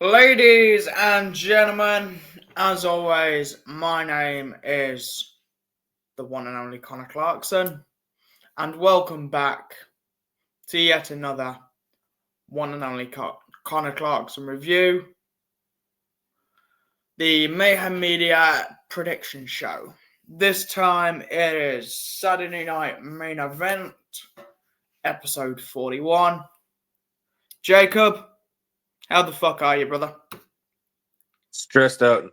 Ladies and gentlemen, as always, my name is the one and only Connor Clarkson, and welcome back to yet another one and only Connor Clarkson review, the Mayhem Media prediction show. This time it is Saturday Night Main Event, episode 41. Jacob, how the fuck are you, brother? Stressed out.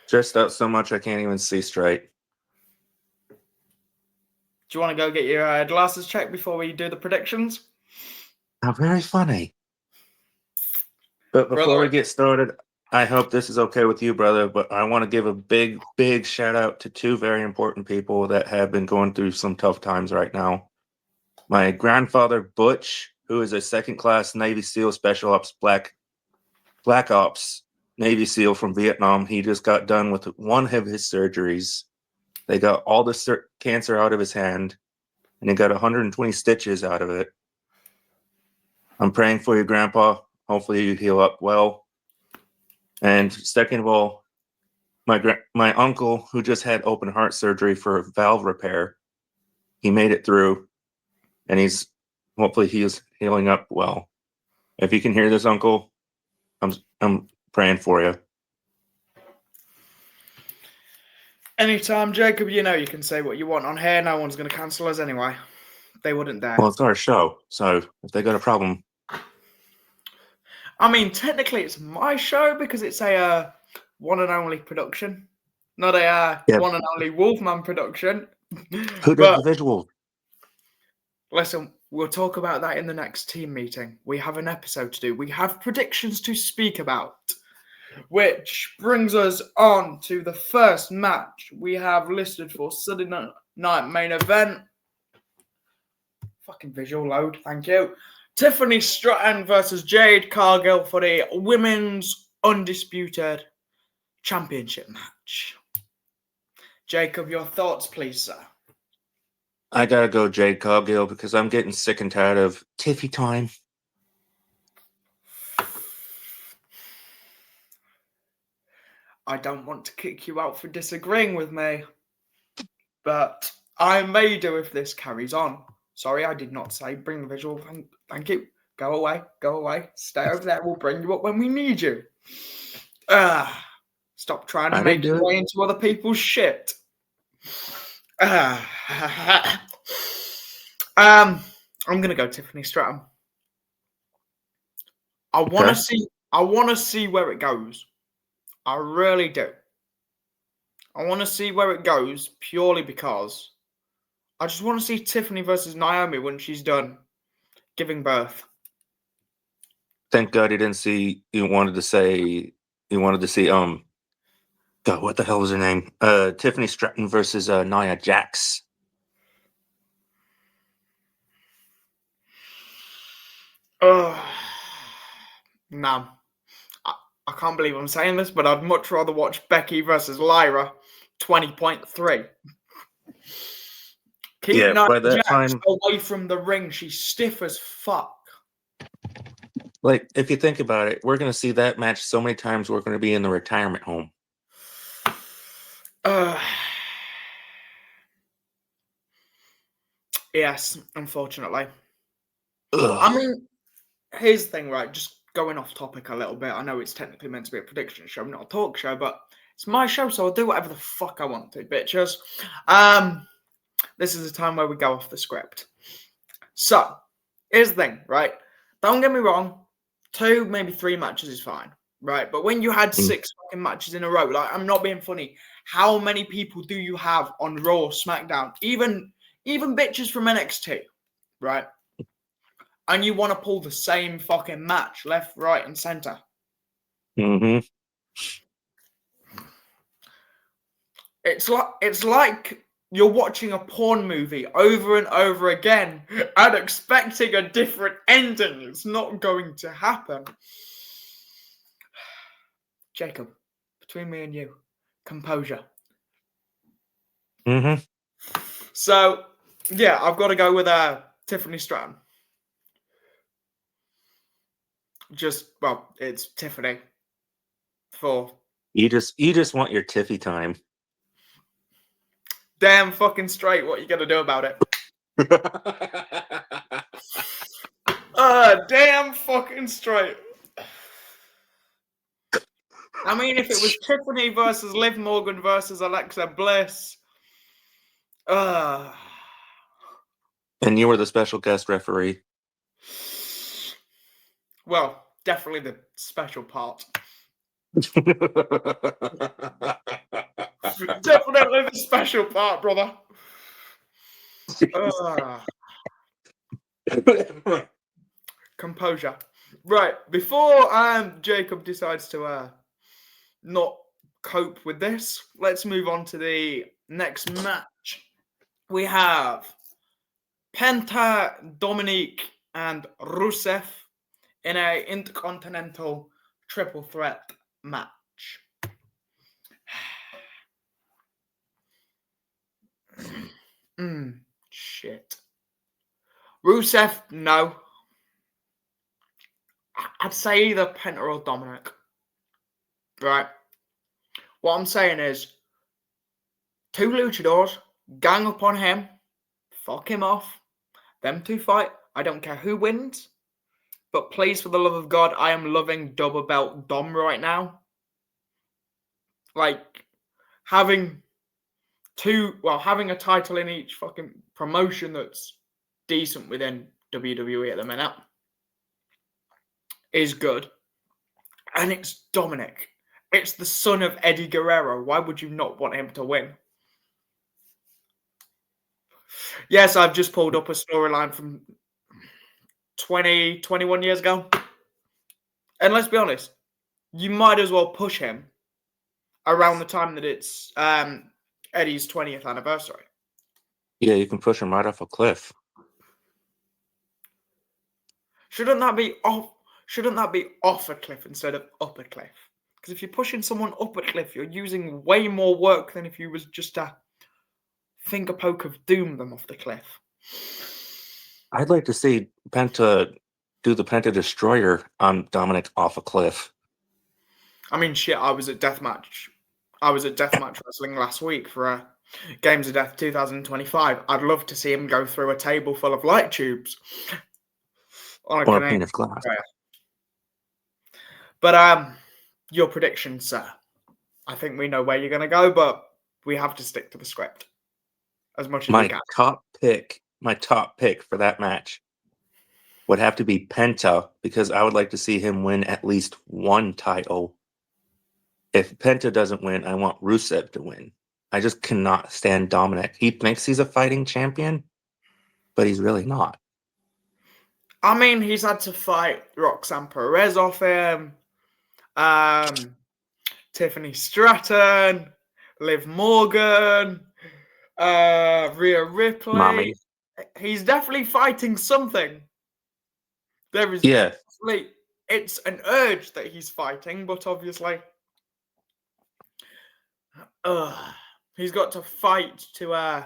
Stressed out so much I can't even see straight. Do you want to go get your glasses checked before we do the predictions? How very funny. But before we get started, I hope this is okay with you, brother, but I want to give a big, big shout out to two very important people that have been going through some tough times right now. My grandfather, Butch, who is a second-class Navy SEAL Special Ops Black Ops Navy SEAL from Vietnam. He just got done with one of his surgeries. They got all the cancer out of his hand, and he got 120 stitches out of it. I'm praying for you, Grandpa. Hopefully you heal up well. And second of all, my uncle, who just had open heart surgery for valve repair, he made it through, and hopefully he's healing up well. If you can hear this, Uncle, I'm praying for you. Anytime, Jacob, you know you can say what you want on here. No one's going to cancel us anyway. They wouldn't dare. Well, it's our show, so if they got a problem... I mean, technically it's my show because it's a one and only production. Not a one and only Wolfman production. Who did the visual? Listen, we'll talk about that in the next team meeting. We have an episode to do. We have predictions to speak about. Which brings us on to the first match we have listed for Saturday Night Main Event. Fucking visual load, thank you. Tiffany Stratton versus Jade Cargill for the Women's Undisputed Championship match. Jacob, your thoughts, please, sir. I gotta go Jade Cargill because I'm getting sick and tired of Tiffy time. I don't want to kick you out for disagreeing with me, but I may do if this carries on. Sorry, I did not say bring the visual. Thank you. Go away. Stay over there. We'll bring you up when we need you. Stop trying to make your way into other people's shit. I'm gonna go Tiffany Stratton. I want to see where it goes. I really do. I want to see where it goes purely because I just want to see Tiffany versus Naomi when she's done giving birth. Thank God he didn't see. He wanted to see. God, what the hell was her name? Tiffany Stratton versus Nia Jax. No. I can't believe I'm saying this, but I'd much rather watch Becky versus Lyra 20.3. Keep Nia Jax away from the ring. She's stiff as fuck. Like, if you think about it, we're going to see that match so many times we're going to be in the retirement home. Yes, unfortunately. I mean, here's the thing, right? Just going off topic a little bit. I know it's technically meant to be a prediction show, not a talk show, but it's my show, so I'll do whatever the fuck I want to, bitches. This is a time where we go off the script. So, here's the thing, right? Don't get me wrong. 2, maybe 3 matches is fine, right? But when you had 6 fucking matches in a row, like, I'm not being funny. How many people do you have on Raw, SmackDown, even bitches from NXT, right? And you want to pull the same fucking match, left, right, and center. Mm-hmm. It's like you're watching a porn movie over and over again and expecting a different ending. It's not going to happen. Jacob, between me and you, composure. Mm-hmm. So, yeah, I've got to go with Tiffany Stratton. It's Tiffany. For You just want your Tiffy time. Damn fucking straight. What you gonna do about it? Damn fucking straight. I mean, if it was Tiffany versus Liv Morgan versus Alexa Bliss, and you were the special guest referee. Well, definitely the special part. Definitely the special part, brother. Composure. Right, before Jacob decides to not cope with this, let's move on to the next match. We have Penta, Dominic, and Rusev in a intercontinental triple threat match. Shit. Rusev, no. I'd say either Penta or Dominic. Right. What I'm saying is, two luchadors, gang up on him, fuck him off, them two fight. I don't care who wins, but please, for the love of God, I am loving double belt Dom right now. Like, having a title in each fucking promotion that's decent within WWE at the minute is good. And it's Dominic. It's the son of Eddie Guerrero. Why would you not want him to win? Yes, I've just pulled up a storyline from 21 years ago. And let's be honest, you might as well push him around the time that it's Eddie's 20th anniversary. Yeah, you can push him right off a cliff. Shouldn't that be off a cliff instead of up a cliff? Because if you're pushing someone up a cliff, you're using way more work than if you was just to finger poke of doom them off the cliff. I'd like to see Penta do the Penta Destroyer on Dominic off a cliff. I mean, shit, I was at Deathmatch Wrestling last week for Games of Death 2025. I'd love to see him go through a table full of light tubes. Or a pane of glass. But your prediction, sir. I think we know where you're going to go, but we have to stick to the script as much as we can. My top pick for that match would have to be Penta, because I would like to see him win at least one title. If Penta doesn't win, I want Rusev to win. I just cannot stand Dominic. He thinks he's a fighting champion, but he's really not. I mean, he's had to fight Roxanne Perez off him, Tiffany Stratton, Liv Morgan, Rhea Ripley. Mommy. He's definitely fighting something. It's an urge that he's fighting, but obviously he's got to fight to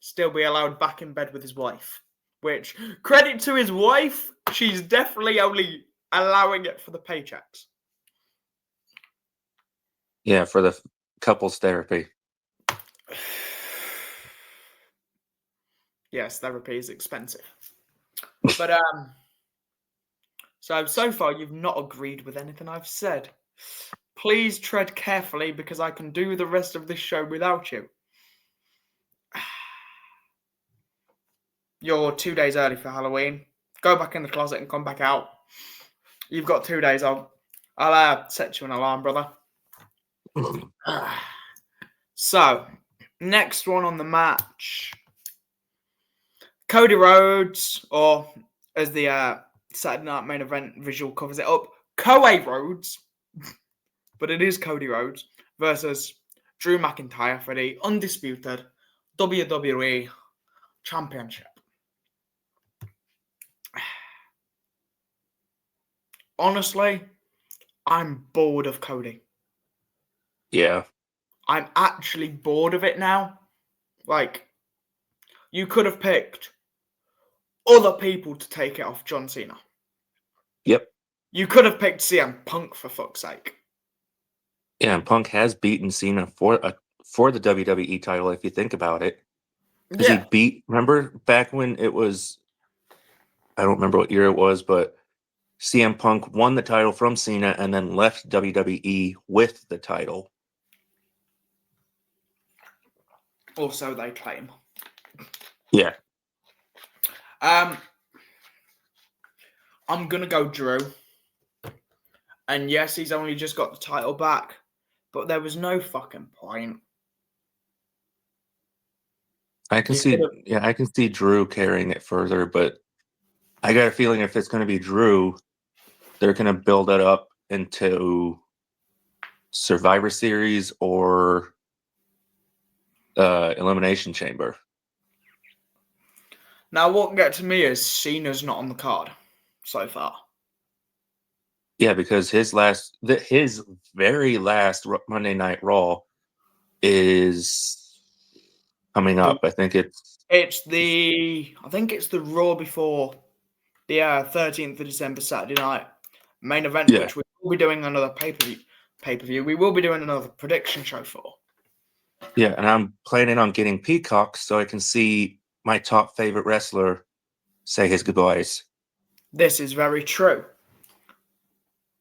still be allowed back in bed with his wife. Which, credit to his wife, she's definitely only allowing it for the paychecks. Yeah, for the couples therapy. Yes, therapy is expensive. But so far you've not agreed with anything I've said. Please tread carefully, because I can do the rest of this show without you. You're 2 days early for Halloween. Go back in the closet and come back out. You've got 2 days. I'll set you an alarm, brother. So, next one on the match. Cody Rhodes, or as the Saturday Night Main Event visual covers it up, Koei Rhodes, but it is Cody Rhodes, versus Drew McIntyre for the undisputed WWE Championship. Honestly, I'm bored of Cody. Yeah. I'm actually bored of it now. Like, you could have picked other people to take it off John Cena. Yep. You could have picked CM Punk for fuck's sake. Yeah, and Punk has beaten Cena for the WWE title, if you think about it. Because he beat, remember back when it was, I don't remember what year it was, but CM Punk won the title from Cena and then left WWE with the title. Also, they claim. Yeah. I'm going to go Drew. And yes, he's only just got the title back, but there was no fucking point. I can see Drew carrying it further, but I got a feeling if it's going to be Drew, they're going to build it up into Survivor Series or Elimination Chamber. Now, what gets to me is Cena's not on the card so far. Yeah, because his very last Monday Night Raw is coming up. I think it's the Raw before the 13th of December, Saturday night main event, which we will be doing another pay-per-view. We will be doing another prediction show for. Yeah, and I'm planning on getting Peacock so I can see my top favorite wrestler say his goodbyes. This is very true.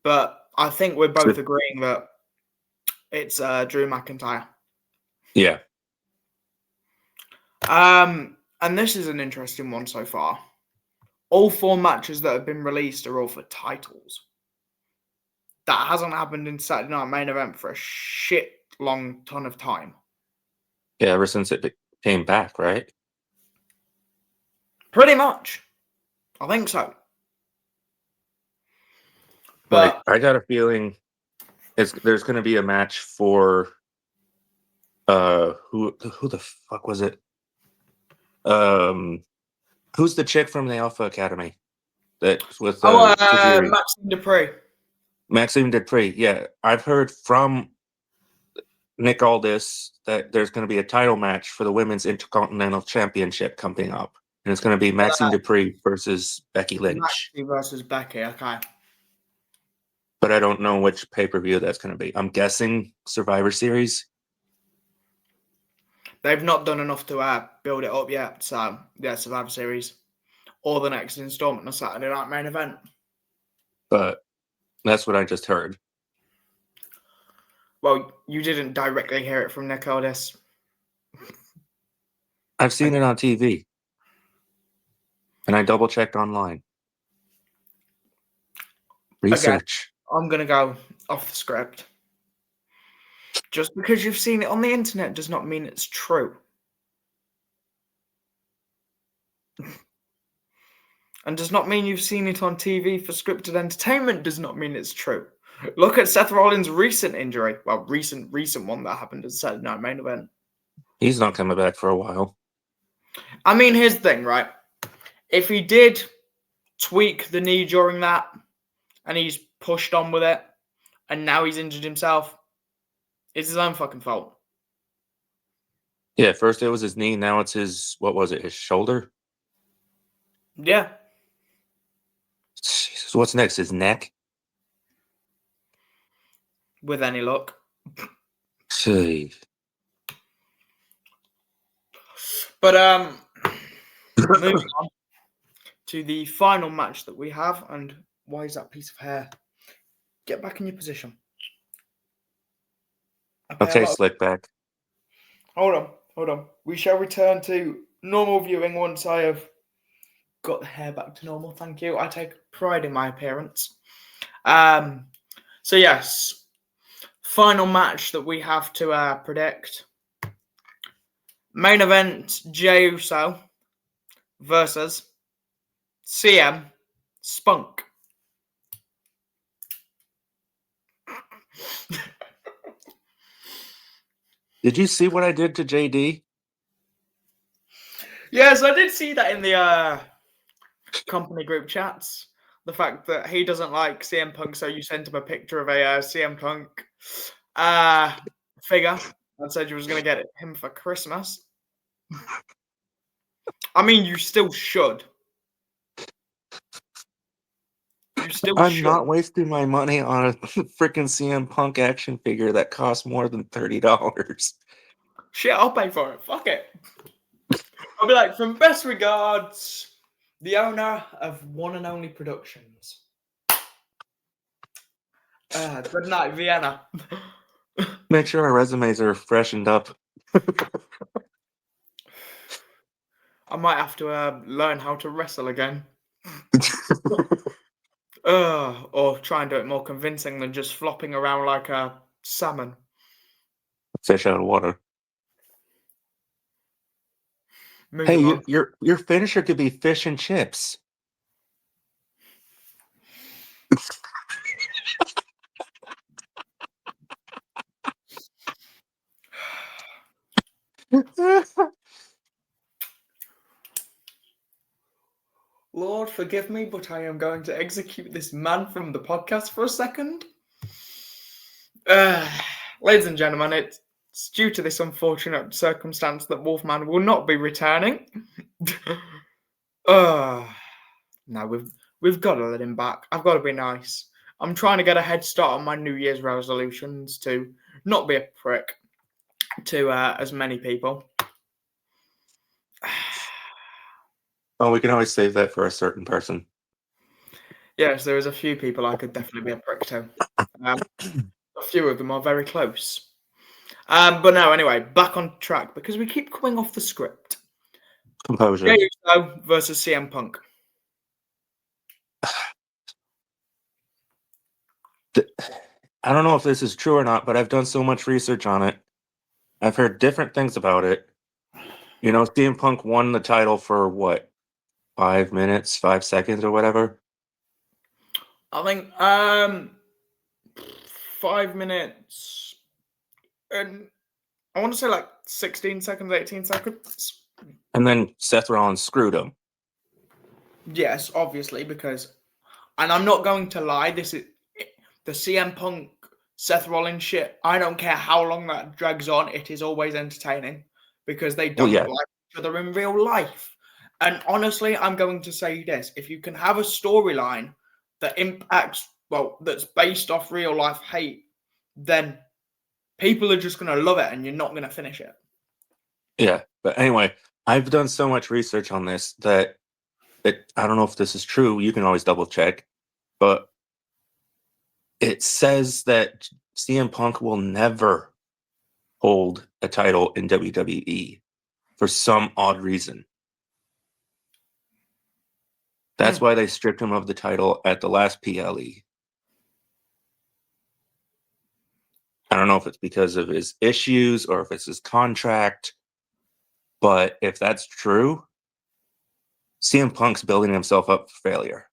But I think we're both agreeing that it's Drew McIntyre. Yeah. And this is an interesting one so far. All 4 matches that have been released are all for titles. That hasn't happened in Saturday Night Main Event for a shit long ton of time. Yeah, ever since it came back, right? Pretty much. I think so. But I got a feeling there's going to be a match for who the fuck was it? Who's the chick from the Alpha Academy that's with Maxime Dupree. Maxime Dupree. Yeah, I've heard from Nick Aldis that there's going to be a title match for the Women's Intercontinental Championship coming up, and it's going to be Maxime Dupree versus Becky Lynch. Maxine versus Becky, okay. But I don't know which pay-per-view that's going to be. I'm guessing Survivor Series. They've not done enough to build it up yet, so yeah, Survivor Series or the next installment of Saturday Night Main Event. But that's what I just heard. Well, you didn't directly hear it from Nick Aldis. I've seen it on TV. And I double-checked online. Research. Okay, I'm going to go off the script. Just because you've seen it on the internet does not mean it's true. And does not mean you've seen it on TV for scripted entertainment does not mean it's true. Look at Seth Rollins' recent injury. Well, recent one that happened at Saturday Night Main Event. He's not coming back for a while. I mean, here's the thing, right? If he did tweak the knee during that and he's pushed on with it and now he's injured himself, it's his own fucking fault. Yeah, first it was his knee, now it's his, what was it, his shoulder? Yeah. Jesus, what's next? His neck? With any luck. Jeez. But moving on to the final match that we have, and why is that piece of hair? Get back in your position. Okay, slick back. Hold on. We shall return to normal viewing once I have got the hair back to normal. Thank you. I take pride in my appearance. So yes, final match that we have to predict. Main event, Jey Uso versus CM Spunk. Did you see what I did to JD? Yes, I did see that in the company group chats. The fact that he doesn't like CM Punk, so you sent him a picture of a CM Punk figure and said you was going to get him for Christmas. I mean, you still should. You still I'm should. not wasting my money on a freaking CM Punk action figure that costs more than $30. Shit, I'll pay for it. Fuck it. I'll be like, from best regards, the owner of One and Only Productions. Good night, Vienna. Make sure our resumes are freshened up. I might have to learn how to wrestle again. Or try and do it more convincing than just flopping around like a salmon. Fish out of water. Moving on. Your finisher could be fish and chips. Lord, forgive me, but I am going to execute this man from the podcast for a second. Ladies and gentlemen, it's due to this unfortunate circumstance that Wolfman will not be returning. No, we've got to let him back. I've got to be nice. I'm trying to get a head start on my New Year's resolutions to not be a prick to as many people. Oh, we can always save that for a certain person. Yes, there is a few people I could definitely be a prick to. A few of them are very close. But no, anyway, back on track because we keep coming off the script. Composure. Jey Uso versus CM Punk. I don't know if this is true or not, but I've done so much research on it. I've heard different things about it. You know, CM Punk won the title for what? 5 minutes, 5 seconds or whatever? I think 5 minutes and I want to say like 16 seconds, 18 seconds. And then Seth Rollins screwed him. Yes, obviously, because, and I'm not going to lie, this is the CM Punk Seth Rollins shit. I don't care how long that drags on, it is always entertaining because they don't like each other in real life. And honestly, I'm going to say this: if you can have a storyline that impacts, well, that's based off real life hate, then people are just going to love it and you're not going to finish it. Yeah, but anyway, I've done so much research on this that I don't know if this is true. You can always double check, but it says that CM Punk will never hold a title in WWE for some odd reason. That's why they stripped him of the title at the last PLE. I don't know if it's because of his issues or if it's his contract, but if that's true, CM Punk's building himself up for failure.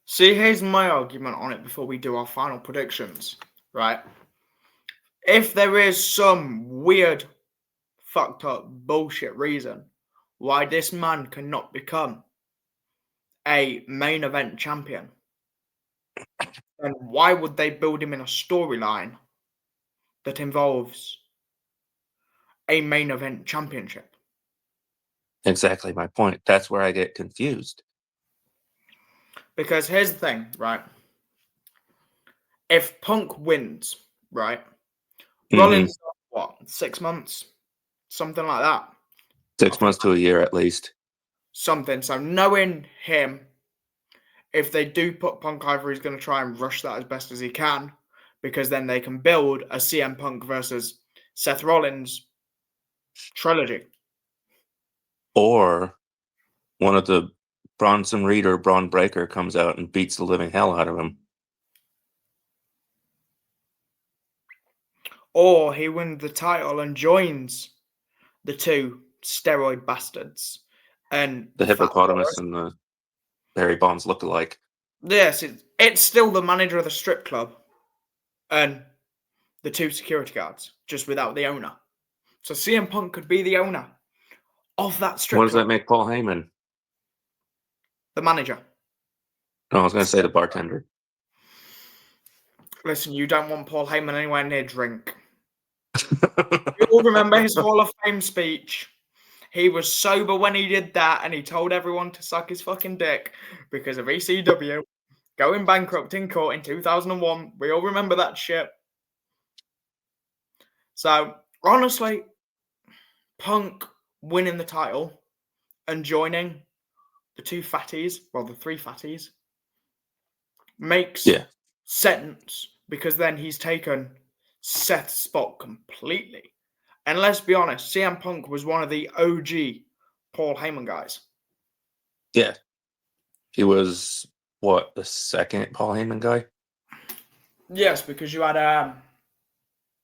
See, here's my argument on it before we do our final predictions, right? If there is some weird, fucked up bullshit reason why this man cannot become a main event champion, then why would they build him in a storyline that involves a main event championship? Exactly my point. That's where I get confused. Because here's the thing, right? If Punk wins, right? Rollins, what, 6 months? Something like that. 6 months to a year at least. Something. So knowing him, if they do put Punk over, he's going to try and rush that as best as he can, because then they can build a CM Punk versus Seth Rollins trilogy. Or one of the Bronson Reed or Braun Breaker comes out and beats the living hell out of him. Or he wins the title and joins the two steroid bastards. And the hippopotamus and the Barry Bonds look alike. Yes, it's still the manager of the strip club and the two security guards, just without the owner. So CM Punk could be the owner of that strip club. What does that make Paul Heyman? The manager. No, I was going to say the bartender. Listen, you don't want Paul Heyman anywhere near drink. You all remember his Hall of Fame speech. He was sober when he did that, and he told everyone to suck his fucking dick because of ECW. going bankrupt in court in 2001. We all remember that shit. So, honestly, Punk winning the title and joining the three fatties, makes sense, because then he's taken Seth's spot completely. And let's be honest, CM Punk was one of the OG Paul Heyman guys. Yeah. He was, what, the second Paul Heyman guy? Yes, because you had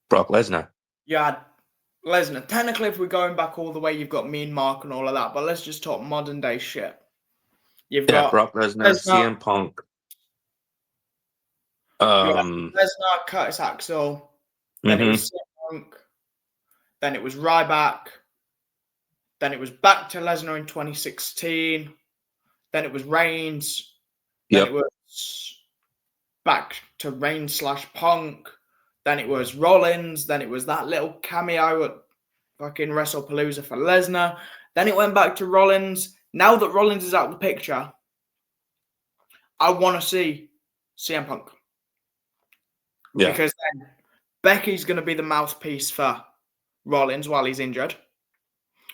Brock Lesnar. You had Lesnar. Technically, if we're going back all the way, you've got Mean Mark and all of that. But let's just talk modern day shit. You've got Brock Lesnar, CM Punk. Lesnar, Curtis Axel. Then it was CM Punk. Then it was Ryback. Then it was back to Lesnar in 2016. Then it was Reigns. Then it was back to Reigns/Punk. Then it was Rollins. Then it was that little cameo at fucking WrestlePalooza for Lesnar. Then it went back to Rollins. Now that Rollins is out of the picture, I want to see CM Punk. Yeah. Because then Becky's going to be the mouthpiece for Rollins while he's injured.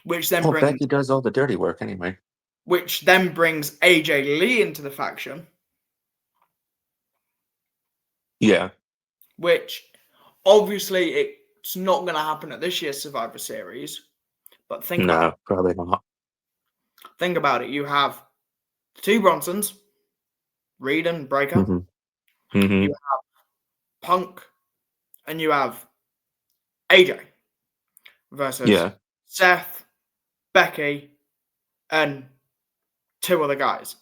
Which then brings... Becky does all the dirty work anyway. Which then brings AJ Lee into the faction. Yeah. Which, obviously, it's not going to happen at this year's Survivor Series. But think about it. No, probably not. Think about it. You have the two Bronsons, Reed and Breakker. Mm-hmm. Mm-hmm. You have Punk, and you have AJ versus Seth, Becky, and two other guys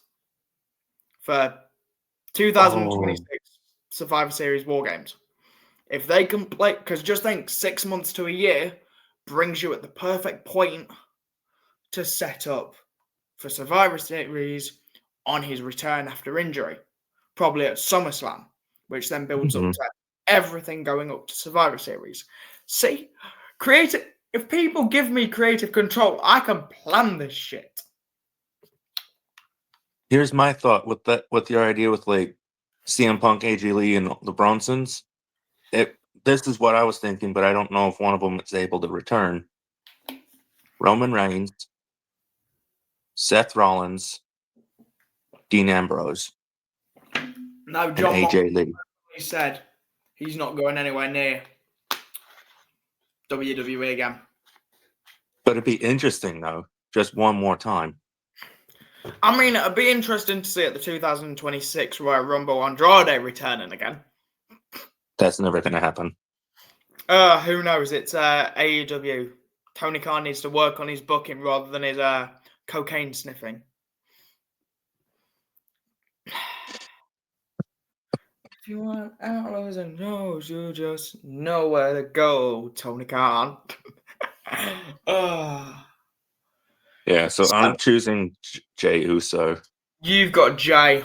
for 2026 Survivor Series War Games. If they can play, because just think 6 months to a year brings you at the perfect point to set up for Survivor Series on his return after injury, probably at SummerSlam, which then builds up to everything going up to Survivor Series. See, if people give me creative control, I can plan this shit. Here's my thought with your idea with like CM Punk, AJ Lee, and the Bronsons. This is what I was thinking, but I don't know if one of them is able to return. Roman Reigns, Seth Rollins, Dean Ambrose. No, John and AJ Lee. He said he's not going anywhere near WWE again. But it'd be interesting, though, just one more time. I mean, it'd be interesting to see at the 2026 Royal Rumble Andrade returning again. That's never going to happen. Who knows? It's AEW. Tony Khan needs to work on his booking rather than his cocaine sniffing. If you want outlaws and knows, you just know where to go, Tony Khan. Yeah, so I'm choosing Jey Uso. You've got Jey.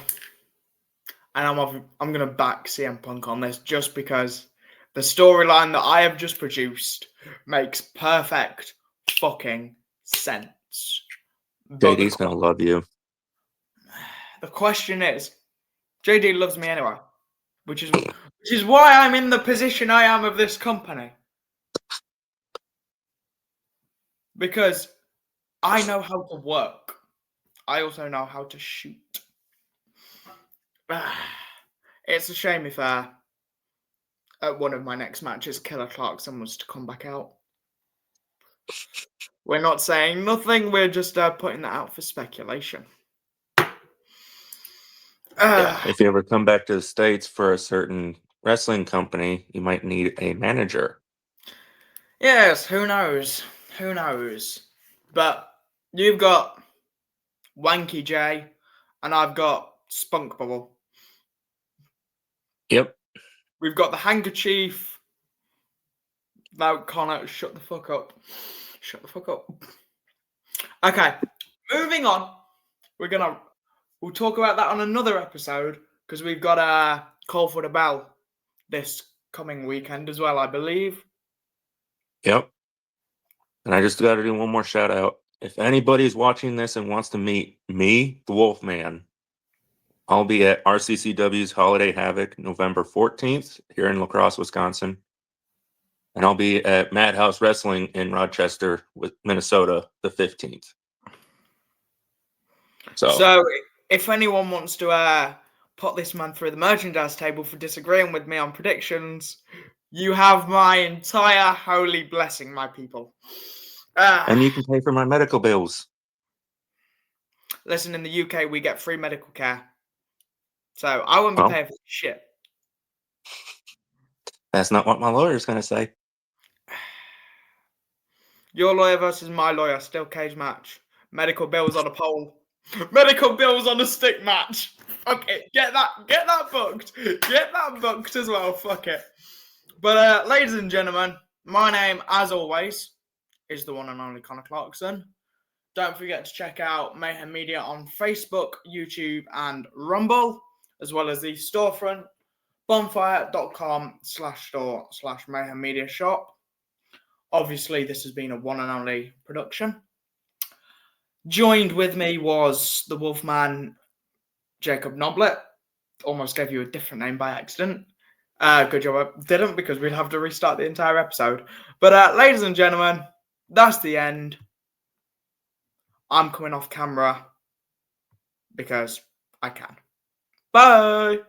And I'm going to back CM Punk on this just because the storyline that I have just produced makes perfect fucking sense. JD's going to love you. The question is, JD loves me anyway, which is why I'm in the position I am of this company. Because I know how to work. I also know how to shoot. It's a shame if at one of my next matches, Killer Clarkson was to come back out. We're not saying nothing. We're just putting that out for speculation. If you ever come back to the States for a certain wrestling company, you might need a manager. Yes, who knows? Who knows? But you've got Wanky Jay, and I've got Spunk Bubble. Yep. We've got the Handkerchief. No, Connor, shut the fuck up. Shut the fuck up. Okay, moving on. We'll talk about that on another episode because we've got a Call for the Bell this coming weekend as well, I believe. Yep. And I just got to do one more shout out. If anybody's watching this and wants to meet me, the Wolfman, I'll be at RCCW's Holiday Havoc November 14th here in La Crosse, Wisconsin. And I'll be at Madhouse Wrestling in Rochester, Minnesota, the 15th. So if anyone wants to put this man through the merchandise table for disagreeing with me on predictions, you have my entire holy blessing, my people. And you can pay for my medical bills. Listen, in the UK, we get free medical care. So I won't be paying for shit. That's not what my lawyer's going to say. Your lawyer versus my lawyer, steel cage match. Medical bills on a pole. Medical bills on a stick match. Okay, get that booked. Get that booked as well. Fuck it. But ladies and gentlemen, my name, as always, is the one and only Connor Clarkson. Don't forget to check out Mayhem Media on Facebook, YouTube, and Rumble, as well as the storefront, bonfire.com/store/Mayhem Media Shop. Obviously, this has been a one and only production. Joined with me was the Wolfman, Jacob Noblet. Almost gave you a different name by accident. Good job I didn't, because we'd have to restart the entire episode. But ladies and gentlemen, that's the end. I'm coming off camera because I can. Bye!